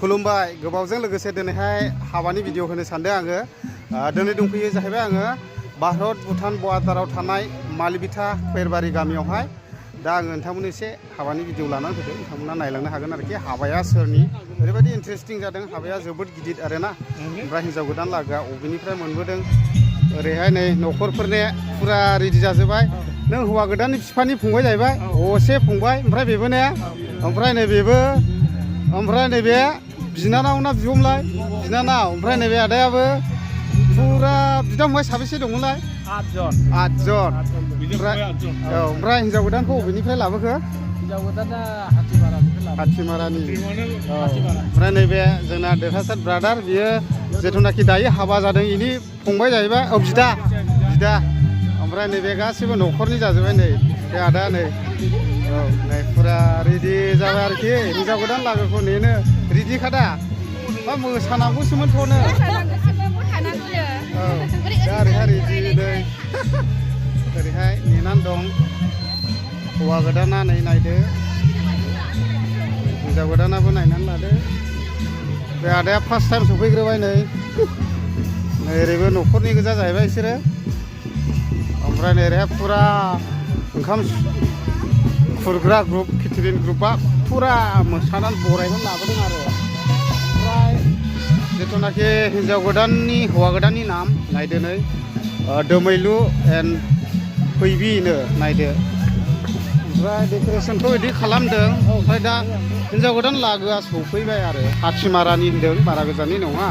खुलुमबाय गोबावजों लोगोसे दिनैहाय हाबानि भिडिअ होनो सानदों आङो दिनै दंफैयो जाहैबाय आङो भारत भुटान बर्डाराव थानाय मालिबिथा खैरबारि गामियावहाय दा आङो नोंथांमोननो एसे हाबानि भिडिअ लानानै फैदों नोंथांमोना नायलांनो हागोन आरोखि हाबाया सोरनि ओरैबायदि इन्टारेस्टिं जादों हाबाया जोबोद गिदिर आरोना ओमफ्राय हिन्जाव गोदान लागोआ अबेनिफ्राय मोनबोदों ओरैहाय नै न'खरफोरने फुरा रेडि जाजोबबाय नों हौवा गोदाननि बिफानि फंबाय जाहैबाय असे फंबाय ओमफ्राय बेबो ने ओमफ्राय नैबेबो ओमफ्राय नैबे बिनानावना बिहमलाय बिनानाव ओमफ्राय नैबे आदायाबो फुरा बिदा फंबाय साबेसे दंमोनलाय 8 जन ओमफ्राय हिन्जाव गोदानखौ बबेनिफ्राय लाबोखो हिन्जाव गोदाना हाथिमारानि ओमफ्राय नैबे जोंना देरहासार ब्रादार बियो जेथुनाखि दायो हाबा जादों इनि फंबाय जाहैबाय बिदा ओमफ्राय नैबे गासिबो न'खरनि जाजोबबाय नै बे आदा नै नै फुरा रेडि जाबाय आरोखि हिन्जाव गोदान लागोखौ नेनो रेडि खादा मा मोसानांगौसोमोन थ'नो दा ओरैहाय रेडि नै ओरैहाय नेनानै दं हौवा गोदाना नै नायदो हिन्जाव गोदानाबो नायनानै लादो बे आदाया फार्स्ट टाइम सफैग्रोबाय नै ओरैबो न'खरनि गोजा जाहैबाय बिसोरो ओमफ्राय ओरैहाय फुरा ओंखाम खुरग्रा ग्रुप केटारिं ग्रुपआ फुरा मोसानानै बरायनानै लाबोदों आरो ओमफ्राय जिथुनाखि हिन्जाव गोदाननि हौवा गोदाननि नाम नायदो नै दोमैलु एन्ड फैबिनो नायदो ओमफ्राय डेक'रेसनखौ बिदि खालामदों ओमफ्राय दा हिन्जाव गोदान लागोआ सफैबाय आरो हाथिमारानि होनदों बारा गोजाननि नङा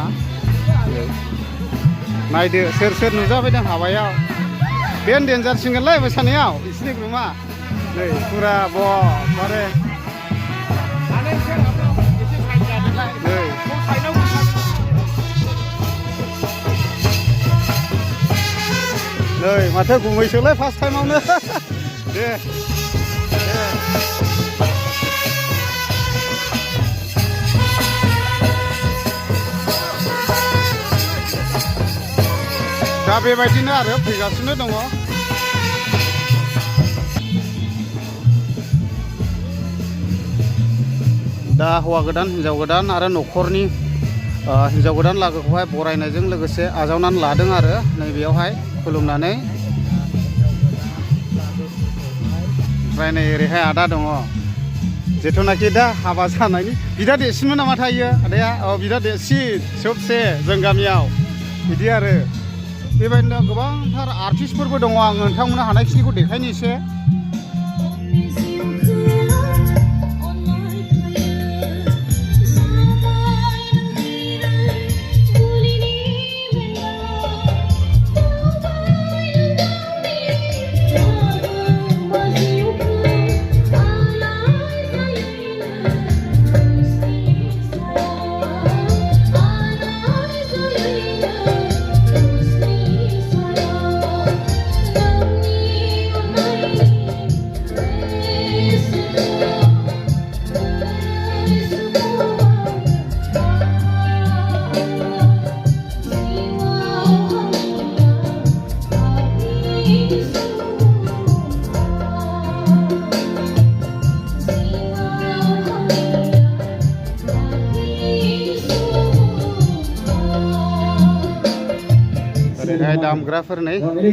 नायदो सोर सोर नुजाफैदों हाबायाव बेन डेन्जार सिंगोनलाय मोसानायाव बिसिनि ग्रुपआ नै फुरा बारे नै माथो गुमैसोलाय फार्स्ट टाइमावनो दे दा बेबायदिनो आरो फैगासिनो दङ दा हौवा गोदान हिन्जाव गोदान आरो न'खरनि हिन्जाव गोदान लागोखौहाय बरायनायजों लोगोसे आजावनानै लादों आरो नैबेयावहाय खुलुमनानै ओमफ्राय नै ओरैहाय आदा दङ जिथुनाखि दा हाबा जानायनि बिदा देरसिनमोन नामा थायो आदाया बिदा देरसिन सबसे जों गामियाव बिदि आरो बेबायदिनो गोबांथार आर्टिस्टफोरबो दङ आं नोंथांमोननो हानायखिनिखौ देखायनो एसे ओरैहाय दामग्राफोर नै ओरै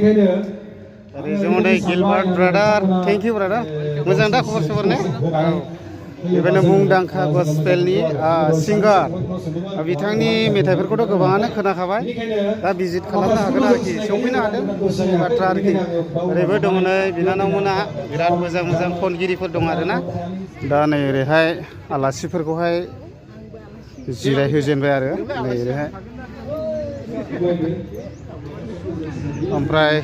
जों नै Gilbert brother thank you brother मोजां दा खबर सबर ने बेबायदिनो मुंदांखा गस्पेलनि सिंगार बिथांनि मेथाइफोरखौथ' गोबाङानो खोनाखाबाय दा भिजिट खालामनो हागोन आरोखि सौफैनो हादों बाथ्रा आरोखि ओरैबो दङ नै बिनानावमोना बिराद मोजां मोजां खनगिरिफोर दं आरोना दा नै ओरैहाय आलासिफोरखौहाय जिरायहोजेनबाय आरो नै ओरैहाय ओमफ्राय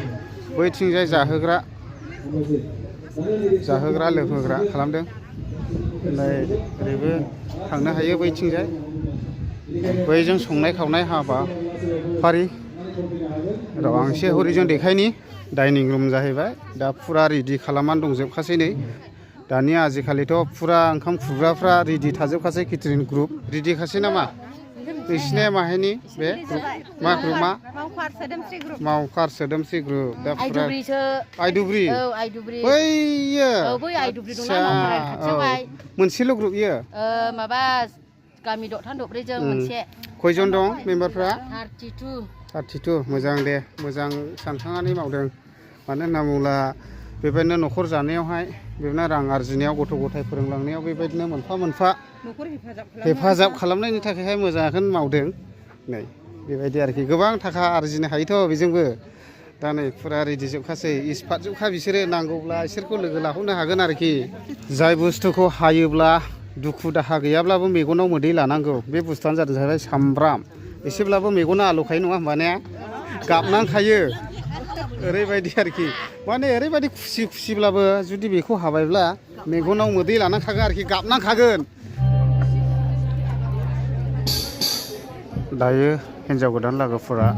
बैथिंजाय जाहोग्रा लोंहोग्रा खालामदों नै ओरैबो थांनो हायो बैथिंजाय बैजों संनाय खावनाय हाबाफारि र' आं एसे हरैजों देखायनि डाइनिं रुम जाहैबाय दा फुरा रेडि खालामनानै दंजोबखासै नै दानिया आजिखालिथ' फुरा ओंखाम खुरग्राफ्रा रेडि थाजोबखासै केटारिं ग्रुप रेडिखासै नामा नोंसिनिया माहायनि बे मा ग्रुपआ मावखार सोदोमस्रि ग्रुप दा फुरा आइदुब्रि बैयो बै आइदुब्रि दंना मोनसेल' ग्रुप इयो माबा गामि दक थान दक ब्रै जों मोनसे खयजन दं मेम्बारफ्रा 32 मोजां दे मोजां सानखांनानै मावदों मानो होनना बुङोब्ला बेबायदिनो न'खर जानायावहाय बेबायदिनो रां आरजिनायाव गथ' गथाय फोरोंलांनायाव बेबायदिनो मोनफा मोनफा हेफाजाब खालामनायनि थाखायहाय मोजांखौनो मावदों नै बेबायदि आरोखि गोबां थाखा आरजिनो हायोथ' बेजोंबो दा नै फुरा रेडि जोबखासै इस्पात जोबखा बिसोरो नांगौब्ला इसोरखौ लोगो लाहरनो हागोन आरोखि जाय बुस्थुखौ हायोब्ला दुखु दाहा गैयाब्लाबो मेगनाव मोदै लानांगौ बे बुस्थुआनो जादों जाहैबाय सामब्राम एसेब्लाबो मेगना आलौखायो नङा होमबा ने गाबनांखायो ओरैबायदि आरोखि माने ओरैबायदि खुसिब्लाबो जुदि बेखौ हाबायब्ला मेगनाव मोदै लानांखागोन आरोखि गाबनांखागोन दायो हिन्जाव गोदान लोगोफोरा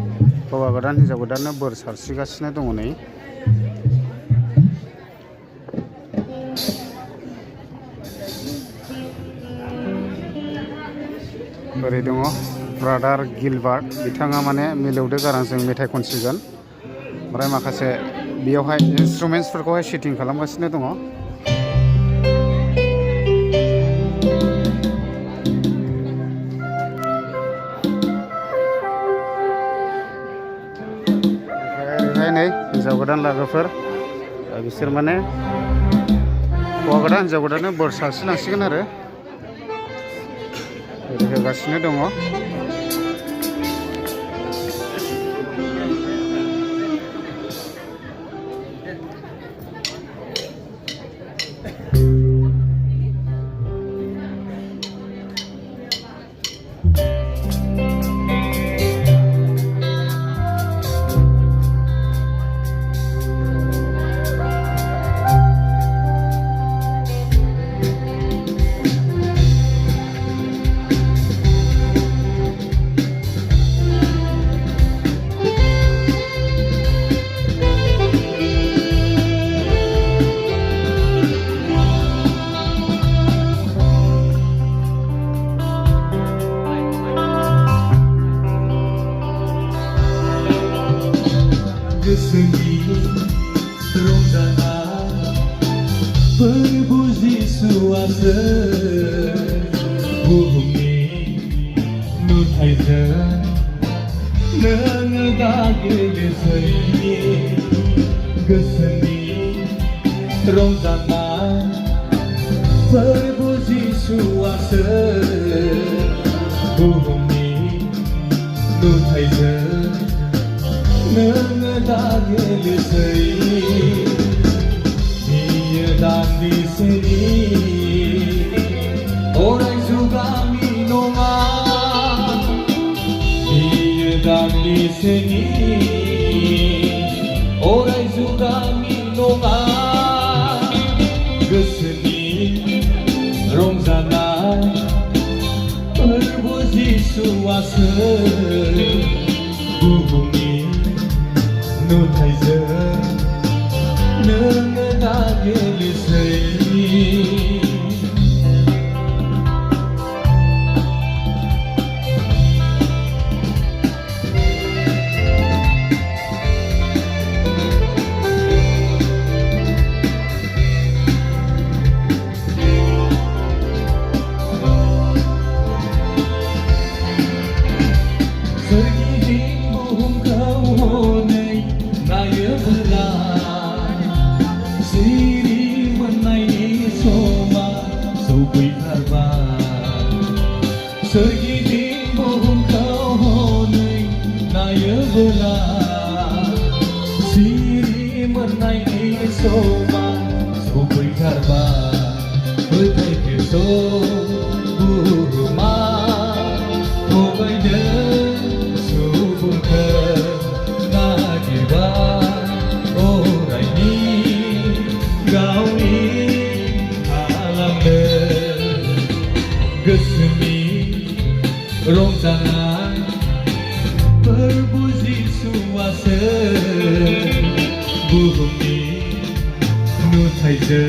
हौवा गोदान हिन्जाव गोदाननो बोर सारस्रिगासिनो दङ नै ओरै दङ ब्रादार गिलबार्ट बिथाङा माने मिलौदो गारांजों मेथाइ खनसिगोन ओमफ्राय माखासे बेयावहाय इन्सट्रुमेन्ट्सफोरखौहाय सेटिं खालामगासिनो दङ ओरैहाय नै हिन्जाव गोदान लोगोफोर बिसोर माने हौवा गोदान हिन्जाव गोदाननो बोर सारस्रिलांसिगोन आरो होगासिनो दङ Keseni rongdangan berbuzi suasa bumi nutaiza nengedage deseni keseni rongdangan berbuzi suasa bumi nutaiza nengedage deseni dia dan di sini orang juga minoma dia dan di sini orang juga minoma keseni rongzanan berbuzi suasa bumi nutaiza nengedage deseni Sergiding bohong kau honai naya bela siri menai soma subui karba betai keso buruma obai de subun ke nagiba orai ni gau ni alam de geseni rongsangan berbuzi suasa bumi nutaiza